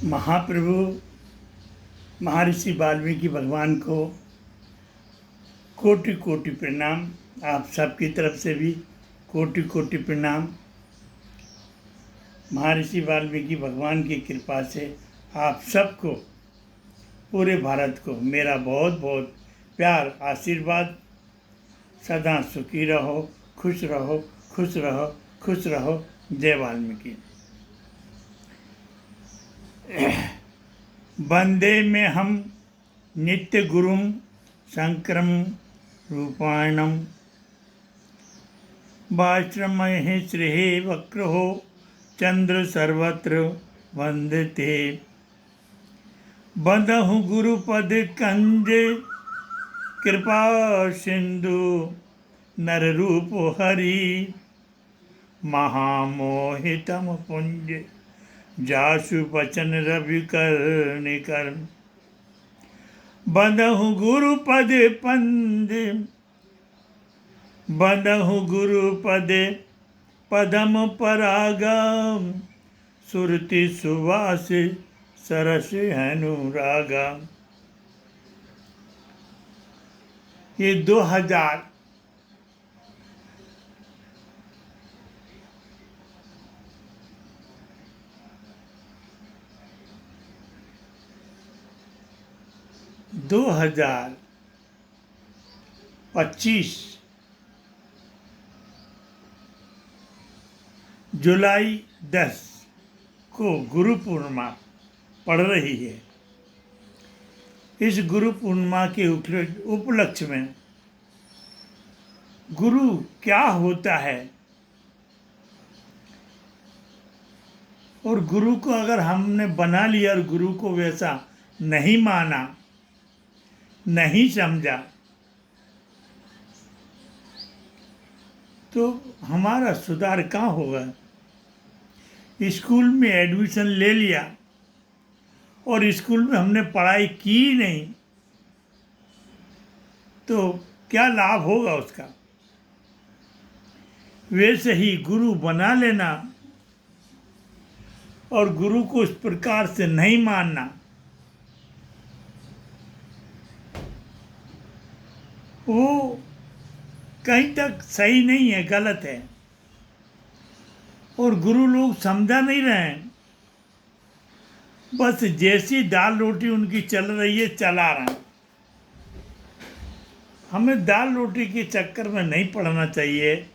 महाप्रभु महर्षि वाल्मीकि भगवान को कोटि कोटि प्रणाम। आप सबकी तरफ से भी कोटि कोटि प्रणाम। महर्षि वाल्मीकि भगवान की कृपा से आप सबको, पूरे भारत को मेरा बहुत बहुत प्यार आशीर्वाद। सदा सुखी रहो, खुश रहो, खुश रहो, खुश रहो। जय वाल्मीकि। वंदे में हम नित्य गुरुं शंकरं रूपाणं वाश्रमहे श्रेहे वक्रो चंद्र सर्वत्र वंदते। बंदहु गुरुपद कंज कृपा सिंधु नर रूप हरि महामोहितम पुंज जासु बचन रवि कर। बंदहु गुरुपद पंद बंदहु गुरुपद पदम परागम सुरति सुवास सरस अनुरागा। ये 2025 जुलाई 10 को गुरु पूर्णिमा पड़ रही है। इस गुरु पूर्णिमा के उपलक्ष्य में गुरु क्या होता है और गुरु को अगर हमने बना लिया और गुरु को वैसा नहीं माना, नहीं समझा, तो हमारा सुधार कहाँ होगा। स्कूल में एडमिशन ले लिया और स्कूल में हमने पढ़ाई की नहीं, तो क्या लाभ होगा उसका। वैसे ही गुरु बना लेना और गुरु को इस प्रकार से नहीं मानना, वो कहीं तक सही नहीं है, गलत है। और गुरु लोग समझा नहीं रहे हैं, बस जैसी दाल रोटी उनकी चल रही है चला रहे हैं। हमें दाल रोटी के चक्कर में नहीं पड़ना चाहिए।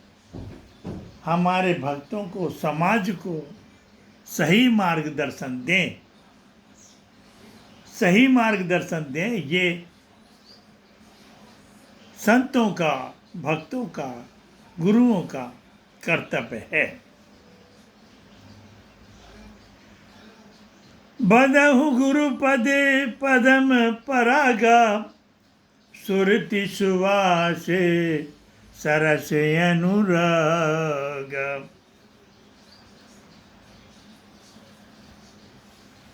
हमारे भक्तों को, समाज को सही मार्गदर्शन दें, सही मार्गदर्शन दें। ये संतों का, भक्तों का, गुरुओं का कर्तव्य है। बंदहु गुरु पदे पदम परागा सुरति सुवासे सरस अनुराग।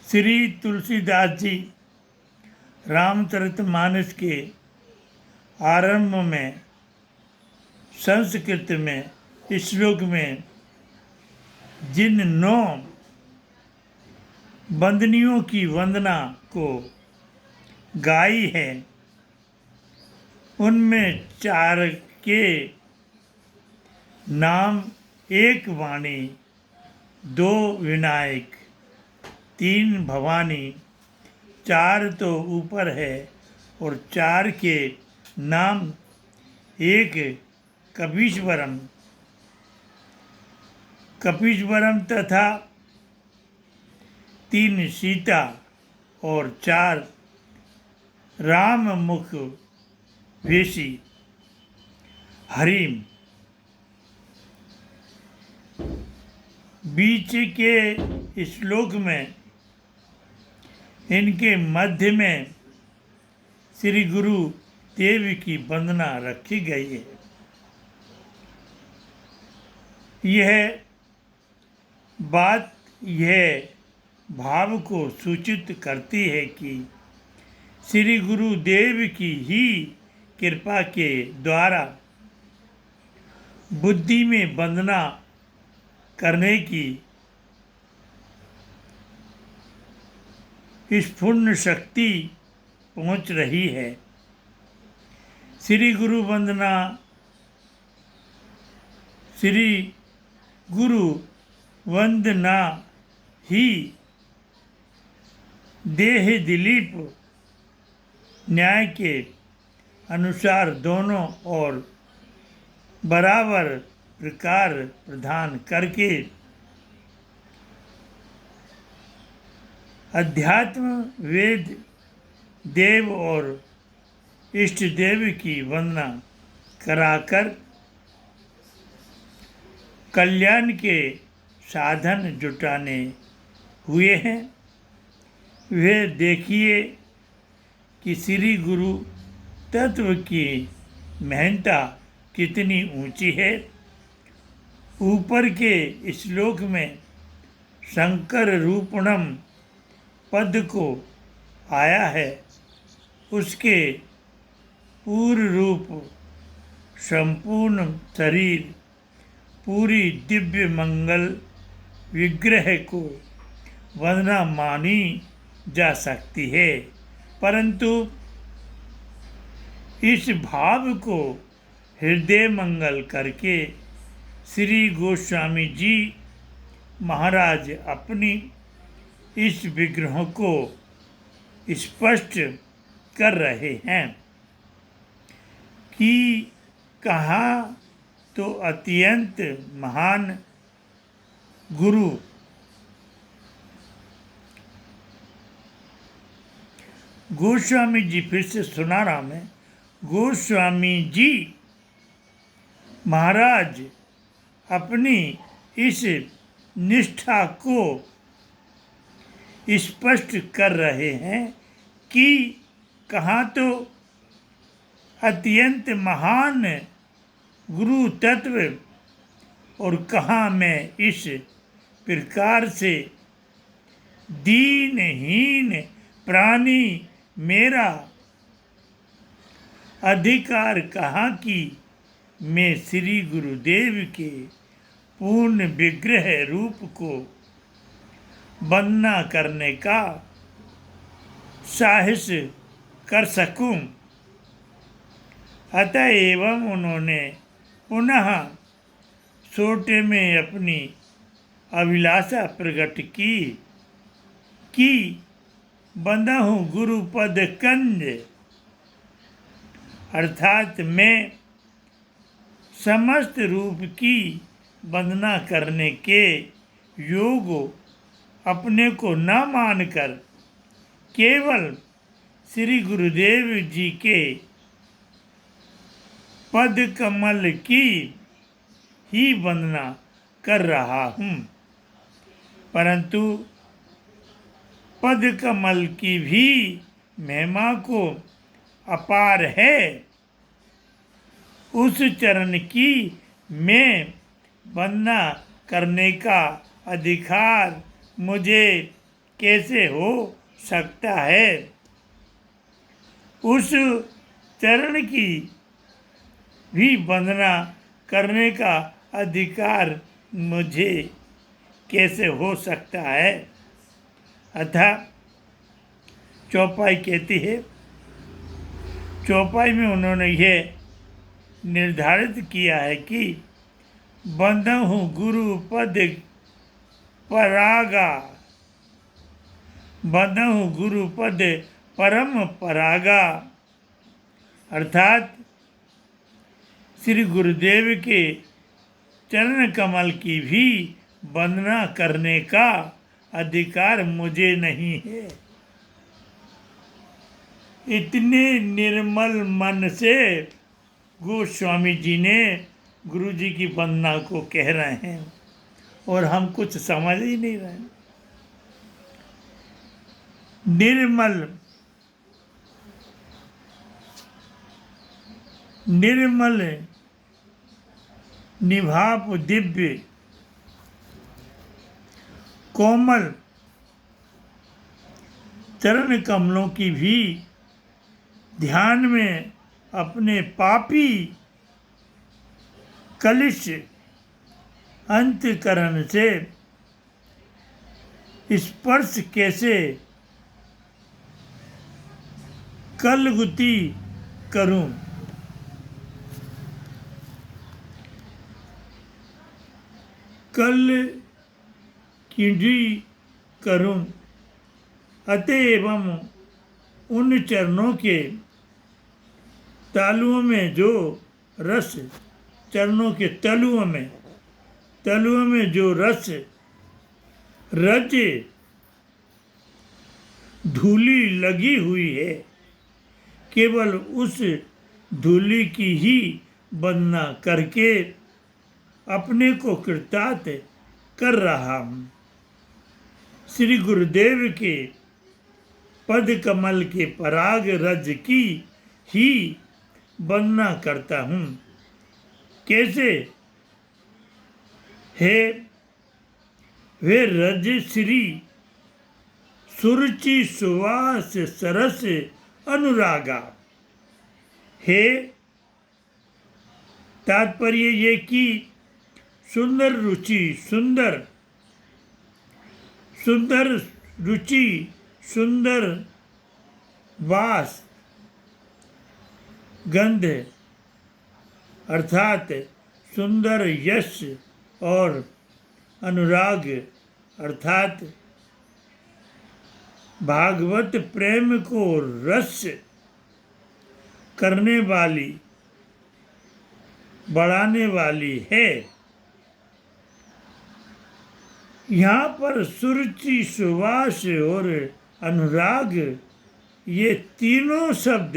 श्री तुलसीदास जी रामचरितमानस के आरंभ में संस्कृत में श्लोक में जिन 9 वंदनियों की वंदना को गाई है, उनमें 4 के नाम 1 वाणी, 2 विनायक, 3 भवानी, 4 तो ऊपर है और 4 के नाम 1 कपीश्वरम तथा 3 सीता और 4 राम मुख वेशी हरिम। बीच के श्लोक में इनके मध्य में श्री गुरु देव की वंदना रखी गई है। यह बात, यह भाव को सूचित करती है कि श्री गुरुदेव की ही कृपा के द्वारा बुद्धि में वंदना करने की स्फूर्ण शक्ति पहुंच रही है। श्री गुरु वंदना ही देह दिलीप न्याय के अनुसार दोनों और बराबर प्रकार प्रदान करके अध्यात्म वेद देव और इष्ट देव की वंदना कराकर कल्याण के साधन जुटाने हुए हैं। वे देखिए कि श्री गुरु तत्व की महत्ता कितनी ऊंची है। ऊपर के श्लोक में शंकर रूपणम पद को आया है, उसके पूर्ण रूप संपूर्ण शरीर पूरी दिव्य मंगल विग्रह को वंदना मानी जा सकती है, परंतु इस भाव को हृदय मंगल करके श्री गोस्वामी जी महाराज अपनी इस विग्रह को स्पष्ट कर रहे हैं कि कहा तो अत्यंत महान गुरु गोस्वामी जी, फिर से सुना रहा मैं, गोस्वामी जी महाराज अपनी इस निष्ठा को स्पष्ट कर रहे हैं कि कहाँ तो अत्यंत महान गुरु तत्व और कहाँ मैं इस प्रकार से दीनहीन प्राणी मेरा अधिकार कहाँ कि मैं श्री गुरुदेव के पूर्ण विग्रह रूप को वंदना करने का साहस कर सकूं। अतएव उन्होंने पुनः सोटे में अपनी अभिलाषा प्रकट की कि बंधहु गुरुपद कंज, अर्थात मैं समस्त रूप की वंदना करने के योग अपने को न मानकर केवल श्री गुरुदेव जी के पद कमल की ही वंदना कर रहा हूँ, परंतु पद कमल की भी महिमा को अपार है। उस चरण की मैं वंदना करने का अधिकार मुझे कैसे हो सकता है। उस चरण की भी वंदना करने का अधिकार मुझे कैसे हो सकता है। अतः चौपाई कहती है, चौपाई में उन्होंने यह निर्धारित किया है कि बंधहु गुरु पद परागा, बंधहु गुरु पद परम परागा, अर्थात श्री गुरुदेव के चरण कमल की भी वंदना करने का अधिकार मुझे नहीं है। इतने निर्मल मन से गोस्वामी जी ने गुरु जी की वंदना को कह रहे हैं और हम कुछ समझ ही नहीं रहे। निर्मल निभाप दिव्य कोमल चरण कमलों की भी ध्यान में अपने पापी कलिश अंतकरण से स्पर्श कैसे कलगुती करूं, कल कीड़ी करूं, अतएवं उन चरणों के तालुओं में जो रस, चरणों के तलुओं में जो रस रज धूली लगी हुई है, केवल उस धूली की ही वंदना करके अपने को कृतार्थ कर रहा हूँ। श्री गुरुदेव के पद कमल के पराग रज की ही वंदना करता हूँ। कैसे है वे रज श्री सुरुचि सुवास सरस अनुरागा है। तात्पर्य ये कि सुंदर रुचि, सुंदर रुचि, सुंदर वास, गंध अर्थात सुंदर यश और अनुराग अर्थात भागवत प्रेम को रस करने वाली, बढ़ाने वाली है। यहाँ पर सुरुचि, सुवास और अनुराग ये तीनों शब्द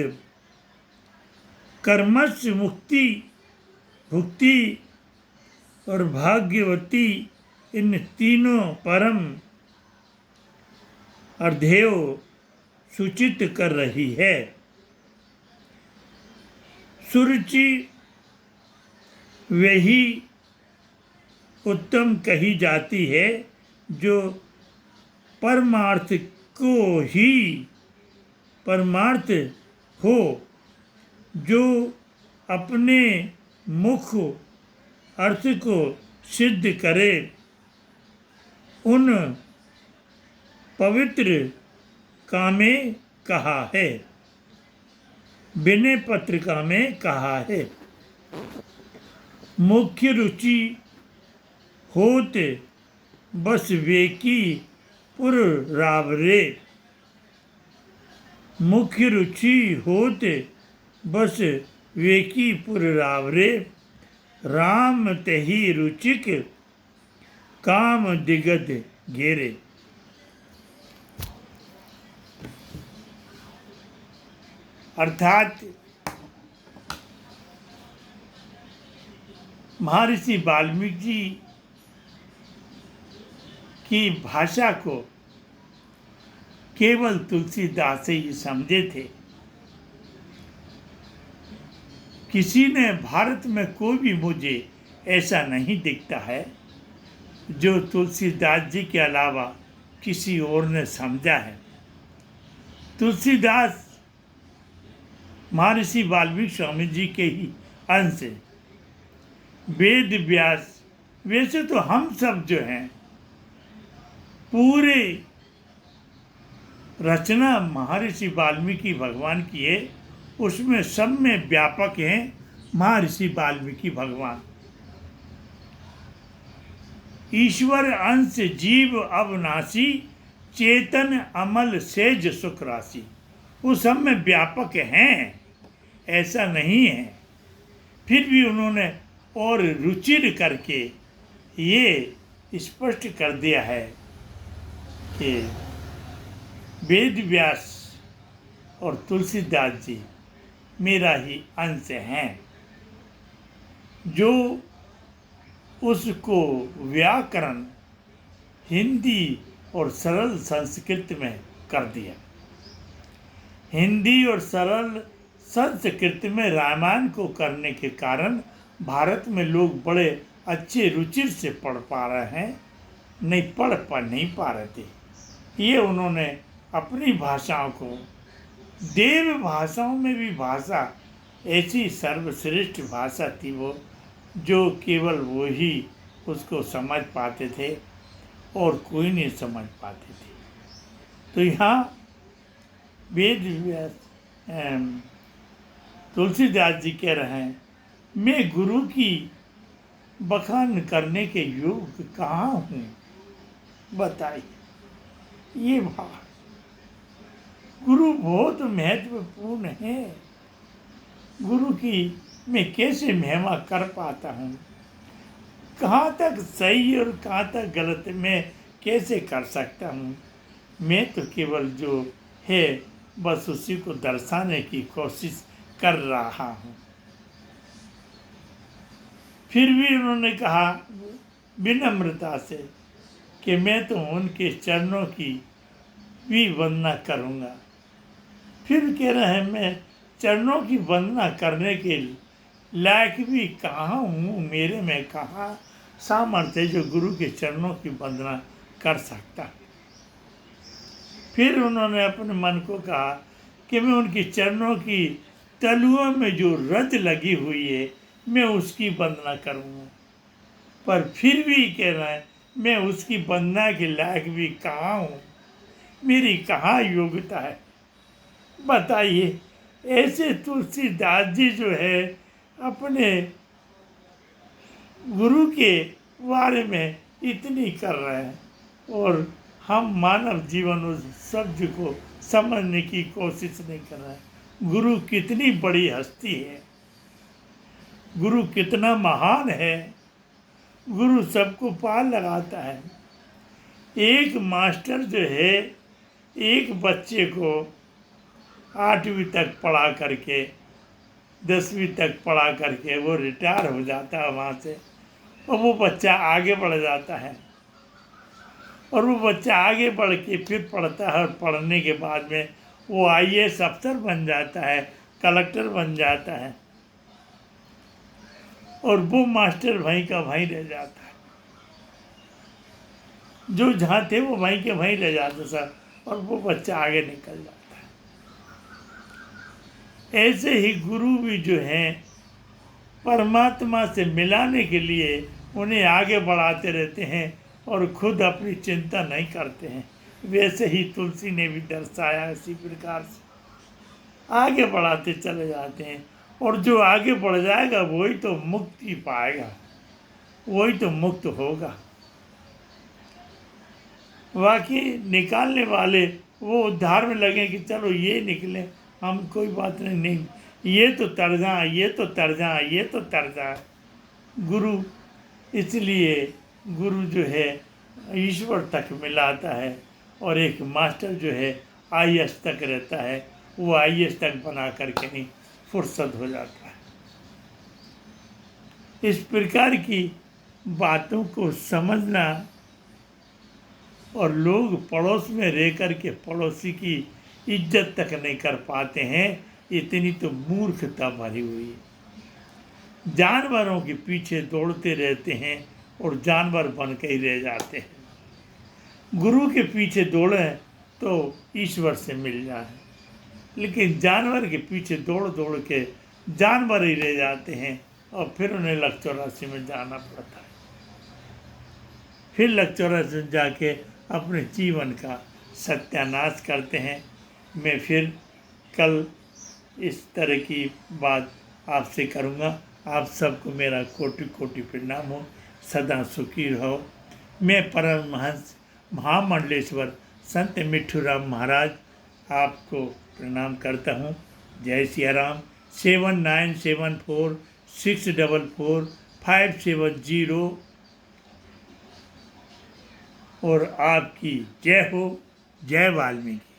कर्मस्य मुक्ति, भुक्ति और भाग्यवती, इन तीनों परम अर्धेय सूचित कर रही है। सुरुचि वही उत्तम कही जाती है जो परमार्थ हो, जो अपने मुख अर्थ को सिद्ध करे। उन पवित्र कामे कहा है, विनय पत्रिका में कहा है। मुख्य रुचि होते बस वे की पुररावरे, मुख्य रुचि होते बस वे की पुररावरे। राम तही रुचिक काम दिगद घेरे। अर्थात महर्षि वाल्मीकि जी की भाषा को केवल तुलसीदास ही समझे थे। किसी ने भारत में कोई भी मुझे ऐसा नहीं दिखता है जो तुलसीदास जी के अलावा किसी और ने समझा है। तुलसीदास महर्षि वाल्मीकि स्वामी जी के ही अंश, वेद व्यास। वैसे तो हम सब जो हैं पूरे रचना महर्षि वाल्मीकि भगवान की है, उसमें सब में व्यापक हैं महर्षि वाल्मीकि भगवान। ईश्वर अंश जीव अविनाशी, चेतन अमल सेज सुख राशि। वो सब में व्यापक हैं, ऐसा नहीं है। फिर भी उन्होंने और रुचिर करके ये स्पष्ट कर दिया है कि वेद व्यास और तुलसीदास जी मेरा ही अंश हैं, जो उसको व्याकरण हिंदी और सरल संस्कृत में कर दिया। हिंदी और सरल संस्कृत में रामायण को करने के कारण भारत में लोग बड़े अच्छे रुचि से पढ़ पा रहे हैं, नहीं पा रहे थे। ये उन्होंने अपनी भाषाओं को, देव भाषाओं में भी भाषा ऐसी सर्वश्रेष्ठ भाषा थी वो, जो केवल वो ही उसको समझ पाते थे और कोई नहीं समझ पाते थे। तो यहाँ वेद व्यास तुलसीदास जी कह रहे हैं, मैं गुरु की बखान करने के योग्य कहाँ हूँ, बताइए। ये भाव, गुरु बहुत महत्वपूर्ण है। गुरु की मैं कैसे महिमा कर पाता हूँ, कहाँ तक सही और कहाँ तक गलत मैं कैसे कर सकता हूँ। मैं तो केवल जो है बस उसी को दर्शाने की कोशिश कर रहा हूँ। फिर भी उन्होंने कहा विनम्रता से कि मैं तो उनके चरणों की भी वंदना करूँगा। फिर कह रहे हैं, मैं चरणों की वंदना करने के लायक भी कहाँ हूँ, मेरे में कहाँ सामर्थ्य है जो गुरु के चरणों की वंदना कर सकता। फिर उन्होंने अपने मन को कहा कि मैं उनके चरणों की तलुओं में जो रज लगी हुई है मैं उसकी वंदना करूँगा। पर फिर भी कह रहा है, मैं उसकी वंदना के लायक भी कहाँ हूँ, मेरी कहाँ योग्यता है, बताइए। ऐसे तुलसीदास जी जो है अपने गुरु के बारे में इतनी कर रहे हैं, और हम मानव जीवन उस शब्द को समझने की कोशिश नहीं कर रहे हैं। गुरु कितनी बड़ी हस्ती है, गुरु कितना महान है, गुरु सबको पार लगाता है। एक मास्टर जो है एक बच्चे को 8वीं तक पढ़ा करके 10वीं तक पढ़ा करके वो रिटायर हो जाता है वहाँ से, और वो बच्चा आगे बढ़ जाता है, और वो बच्चा आगे बढ़ के फिर पढ़ता है, और पढ़ने के बाद में वो IAS अफसर बन जाता है, कलेक्टर बन जाता है, और वो मास्टर वहीं का वहीं रह जाता है। जो जहाँ थे वो वहीं के वहीं रह जाते सर, और वो बच्चा आगे निकल जाता है। ऐसे ही गुरु भी जो हैं परमात्मा से मिलाने के लिए उन्हें आगे बढ़ाते रहते हैं और खुद अपनी चिंता नहीं करते हैं। वैसे ही तुलसी ने भी दर्शाया, इसी प्रकार से आगे बढ़ाते चले जाते हैं, और जो आगे बढ़ जाएगा वही तो मुक्ति पाएगा, वही तो मुक्त होगा। बाकी निकालने वाले वो उद्धार में लगे कि चलो ये निकले, हम कोई बात नहीं, ये तो तर्जा, ये तो तर्जा, ये तो तर्जा। गुरु, इसलिए गुरु जो है ईश्वर तक मिलाता है, और एक मास्टर जो है IAS तक रहता है, वो IAS तक बना करके नहीं फुर्सत हो जाता है। इस प्रकार की बातों को समझना, और लोग पड़ोस में रह कर के पड़ोसी की इज्जत तक नहीं कर पाते हैं, इतनी तो मूर्खता भरी हुई है। जानवरों के पीछे दौड़ते रहते हैं और जानवर बन के ही रह जाते हैं। गुरु के पीछे दौड़ें तो ईश्वर से मिल जाए, लेकिन जानवर के पीछे दौड़ दौड़ के जानवर ही रह जाते हैं, और फिर उन्हें लक 84 में जाना पड़ता है। फिर लक 84 में जाके अपने जीवन का सत्यानाश करते हैं। मैं फिर कल इस तरह की बात आपसे करूँगा। आप सबको मेरा कोटि कोटि प्रणाम हो, सदा सुखी रहो। मैं परमहंस महामंडलेश्वर संत मिट्ठूराम महाराज आपको प्रणाम करता हूँ। जय सिया राम। 7974464570 और आपकी जय हो। जय वाल्मीकि।